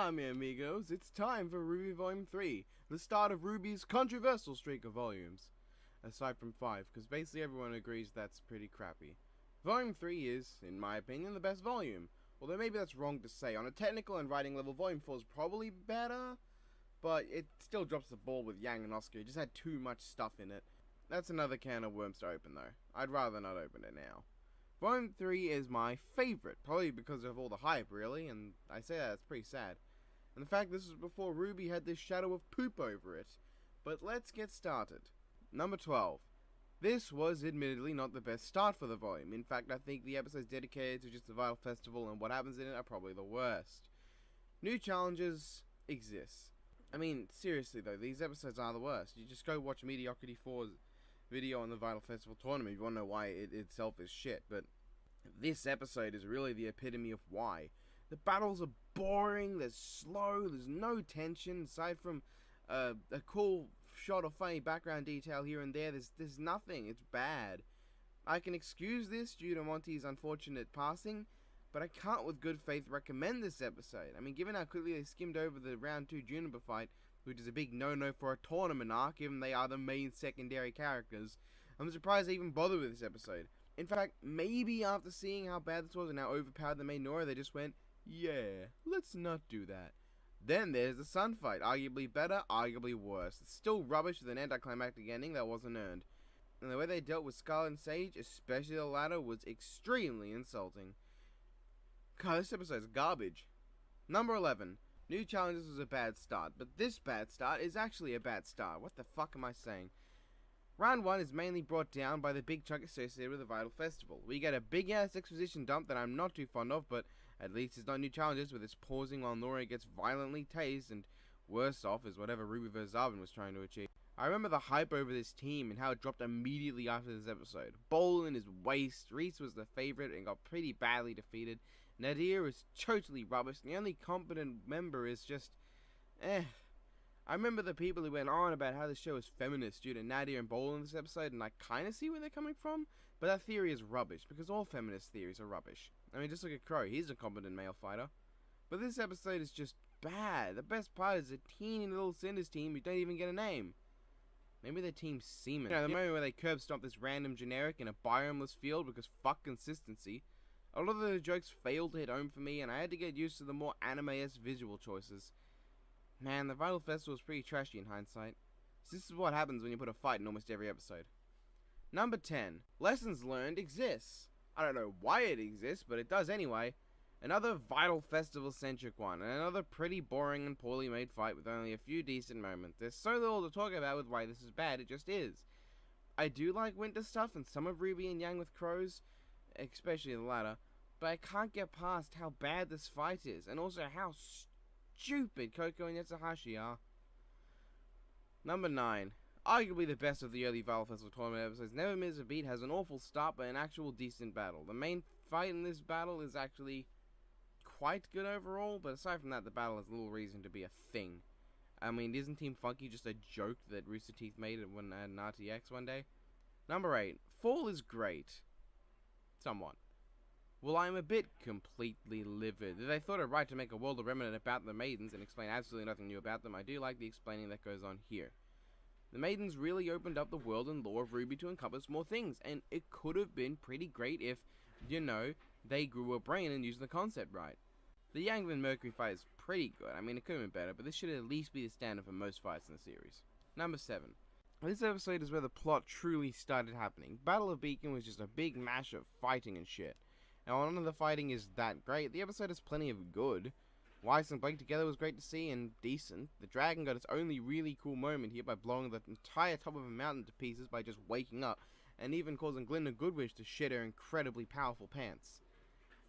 Hola, mi amigos, it's time for RWBY Volume 3, the start of RWBY's controversial streak of volumes. Aside from 5, because basically everyone agrees that's pretty crappy. Volume 3 is, in my opinion, the best volume. Although maybe that's wrong to say. On a technical and writing level, Volume 4 is probably better, but it still drops the ball with Yang and Oscar. It just had too much stuff in it. That's another can of worms to open though. I'd rather not open it now. Volume 3 is my favourite, probably because of all the hype, really, and I say that, it's pretty sad. And the fact this was before RWBY had this shadow of poop over it. But let's get started. Number 12. This was admittedly not the best start for the volume. In fact, I think the episodes dedicated to just the Vital Festival and what happens in it are probably the worst. New challenges exist. I mean, seriously though, these episodes are the worst. You just go watch Mediocrity 4's video on the Vital Festival tournament if you want to know why it itself is shit, but this episode is really the epitome of why. The battles are boring, they're slow, there's no tension, aside from a cool shot or funny background detail here and there, there's nothing, it's bad. I can excuse this due to Monty's unfortunate passing, but I can't with good faith recommend this episode. I mean, given how quickly they skimmed over the round 2 Juniper fight, which is a big no-no for a tournament arc, given they are the main secondary characters, I'm surprised they even bothered with this episode. In fact, maybe after seeing how bad this was and how overpowered the main Nora, they just went, yeah, let's not do that. Then there's the Sun fight, arguably better, arguably worse. It's still rubbish with an anticlimactic ending that wasn't earned. And the way they dealt with Scarlet and Sage, especially the latter, was extremely insulting. God, this episode's garbage. Number 11. New challenges was a bad start, but this bad start is actually a bad start. What the fuck am I saying? Round 1 is mainly brought down by the big chunk associated with the Vital Festival. We get a big ass exposition dump that I'm not too fond of, but at least it's not new challenges with its pausing while Nora gets violently tased, and worse off is whatever RWBY vs. Arvin was trying to achieve. I remember the hype over this team and how it dropped immediately after this episode. Bowl in his waist, Reese was the favourite and got pretty badly defeated. Nadir is totally rubbish, and the only competent member is just, I remember the people who went on about how the show is feminist due to Nadir and Bowl in this episode, and I kinda see where they're coming from, but that theory is rubbish, because all feminist theories are rubbish. I mean, just look at Crow, he's a competent male fighter. But this episode is just bad. The best part is a teeny little Cinders team who don't even get a name. Maybe they're Team Seaman. You know, the moment where they curb stomp this random generic in a biomeless field because fuck consistency. A lot of the jokes failed to hit home for me, and I had to get used to the more anime-esque visual choices. Man, the Vital Festival was pretty trashy in hindsight. So this is what happens when you put a fight in almost every episode. Number 10. Lessons Learned exists. I don't know why it exists, but it does anyway. Another Vital Festival-centric one, and another pretty boring and poorly made fight with only a few decent moments. There's so little to talk about with why this is bad, it just is. I do like winter stuff and some of RWBY and Yang with Crows, especially the latter, but I can't get past how bad this fight is, and also how stupid Coco and Yatsuhashi are. Number 9. Arguably the best of the early Vital Festival tournament episodes, never miss a beat, has an awful start but an actual decent battle. The main fight in this battle is actually quite good overall, but aside from that, the battle has little reason to be a thing. I mean, isn't Team Funky just a joke that Rooster Teeth made when an RTX one day? Number 8. Fall is great. Somewhat. Well, I'm a bit completely livid. They thought it right to make a world of remnant about the maidens and explain absolutely nothing new about them. I do like the explaining that goes on here. The maidens really opened up the world and lore of RWBY to encompass more things, and it could have been pretty great if, you know, they grew a brain and used the concept right. The Yang and Mercury fight is pretty good. I mean, it could have been better, but this should at least be the standard for most fights in the series. Number 7. This episode is where the plot truly started happening. Battle of Beacon was just a big mash of fighting and shit. And while none of the fighting is that great, the episode has plenty of good. Weiss and Blake together was great to see and decent. The dragon got its only really cool moment here by blowing the entire top of a mountain to pieces by just waking up, and even causing Glinda Goodwish to shit her incredibly powerful pants.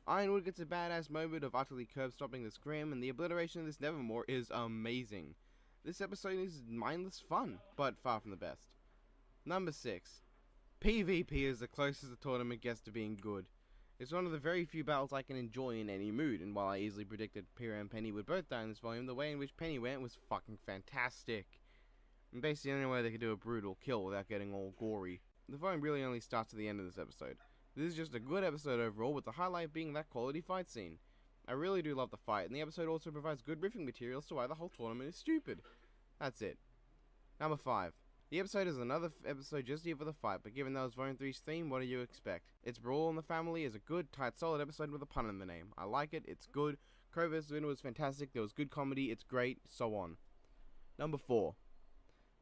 Ironwood gets a badass moment of utterly curb-stopping this Grim, and the obliteration of this Nevermore is amazing. This episode is mindless fun, but far from the best. Number 6. PvP is the closest the tournament gets to being good. It's one of the very few battles I can enjoy in any mood, and while I easily predicted Pyrrha and Penny would both die in this volume, the way in which Penny went was fucking fantastic. And basically the only way they could do a brutal kill without getting all gory. The volume really only starts at the end of this episode. This is just a good episode overall, with the highlight being that quality fight scene. I really do love the fight, and the episode also provides good riffing material as to why the whole tournament is stupid. That's it. Number 5. The episode is another episode just here for the fight, but given that was Volume 3's theme, what do you expect? Its Brawl in the Family is a good, tight, solid episode with a pun in the name. I like it, it's good. Crow vs. Winner was fantastic, there was good comedy, it's great, so on. Number 4.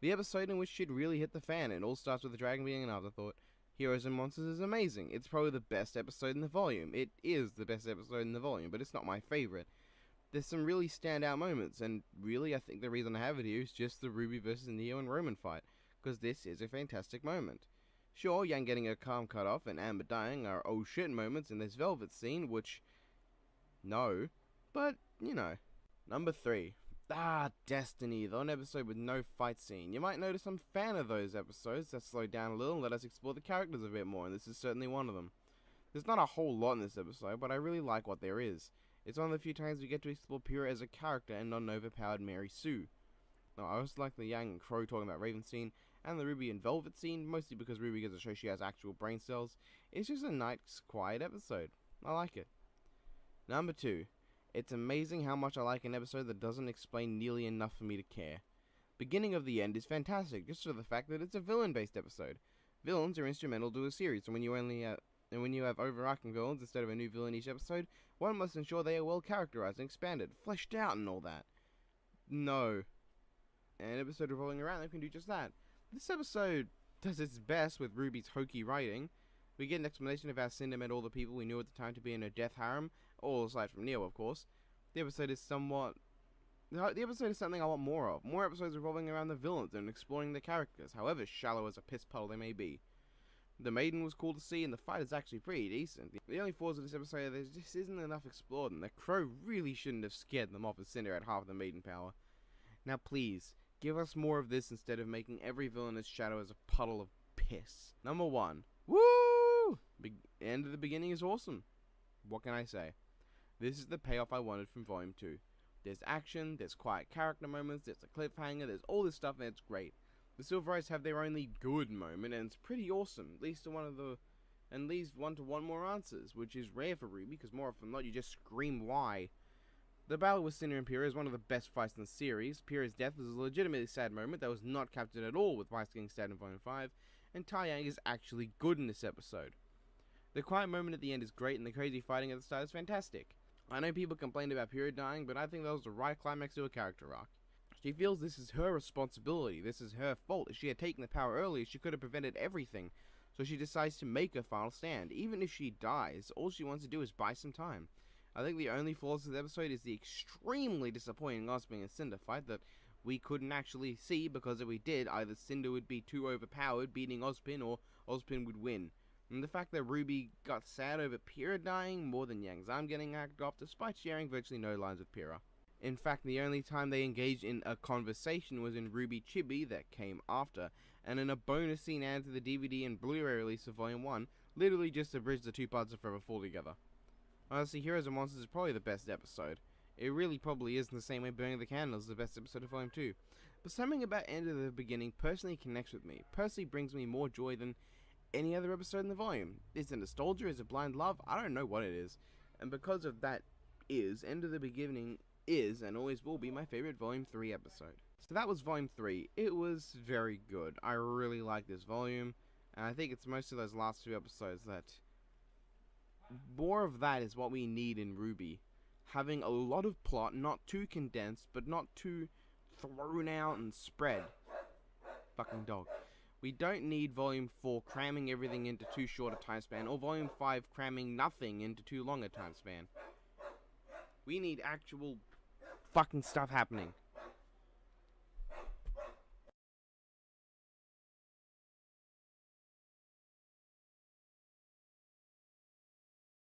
The episode in which shit really hit the fan, and it all starts with the dragon being an afterthought. Heroes and Monsters is amazing. It's probably the best episode in the volume. It is the best episode in the volume, but it's not my favorite. There's some really standout moments, and really I think the reason I have it here is just the RWBY vs. Neo and Roman fight, because this is a fantastic moment. Sure, Yang getting her arm cut off and Amber dying are oh shit moments in this Velvet scene, which, no, but, you know. Number 3. Destiny, the one episode with no fight scene. You might notice I'm a fan of those episodes that slow down a little and let us explore the characters a bit more, and this is certainly one of them. There's not a whole lot in this episode, but I really like what there is. It's one of the few times we get to explore Pyrrha as a character and not an overpowered Mary Sue. Now, I also like the Yang and Crow talking about Raven scene, and the RWBY and Velvet scene, mostly because RWBY gets to show she has actual brain cells. It's just a nice, quiet episode. I like it. Number 2. It's amazing how much I like an episode that doesn't explain nearly enough for me to care. Beginning of the End is fantastic, just for the fact that it's a villain-based episode. Villains are instrumental to a series, and when you have overarching villains instead of a new villain each episode, one must ensure they are well characterized and expanded, fleshed out and all that. No. An episode revolving around them can do just that. This episode does its best with RWBY's hokey writing. We get an explanation of how Cinder met all the people we knew at the time to be in her death harem, all aside from Neo, of course. The episode is something I want more of. More episodes revolving around the villains and exploring their characters, however shallow as a piss puddle they may be. The Maiden was cool to see, and the fight is actually pretty decent. The only flaws of this episode are there just isn't enough explored, and the Crow really shouldn't have scared them off as Cinder had half the Maiden power. Now please, give us more of this instead of making every villain as shadow as a puddle of piss. Number 1. Woo! End of the beginning is awesome. What can I say? This is the payoff I wanted from Volume 2. There's action, there's quiet character moments, there's a cliffhanger, there's all this stuff, and it's great. The Silverites have their only good moment, and it's pretty awesome. At least one to one more answers, which is rare for RWBY, because more often than not, you just scream why. The battle with Cinder and Pyrrha is one of the best fights in the series. Pyrrha's death was a legitimately sad moment that was not captured at all with Weiss getting stabbed in Volume 5, and Tai Yang is actually good in this episode. The quiet moment at the end is great, and the crazy fighting at the start is fantastic. I know people complained about Pyrrha dying, but I think that was the right climax to a character arc. She feels this is her responsibility, this is her fault. If she had taken the power earlier, she could have prevented everything. So she decides to make her final stand. Even if she dies, all she wants to do is buy some time. I think the only flaws of the episode is the extremely disappointing Ozpin and Cinder fight that we couldn't actually see, because if we did, either Cinder would be too overpowered, beating Ozpin, or Ozpin would win. And the fact that RWBY got sad over Pyrrha dying more than Yang's arm getting hacked off, despite sharing virtually no lines with Pyrrha. In fact, the only time they engaged in a conversation was in RWBY Chibi that came after, and in a bonus scene added to the DVD and Blu-ray release of Volume 1, literally just to bridge the two parts of Forever Fall together. Honestly, Heroes and Monsters is probably the best episode. It really probably is, in the same way Burning the Candle is the best episode of Volume 2. But something about End of the Beginning personally connects with me, personally brings me more joy than any other episode in the volume. Is it nostalgia? Is it blind love? I don't know what it is. And because of that End of the Beginning is and always will be my favorite Volume 3 episode. So that was Volume 3. It was very good. I really like this volume, and I think it's most of those last two episodes that more of that is what we need in RWBY. Having a lot of plot, not too condensed, but not too thrown out and spread. Fucking dog. We don't need Volume 4 cramming everything into too short a time span, or Volume 5 cramming nothing into too long a time span. We need actual fucking stuff happening.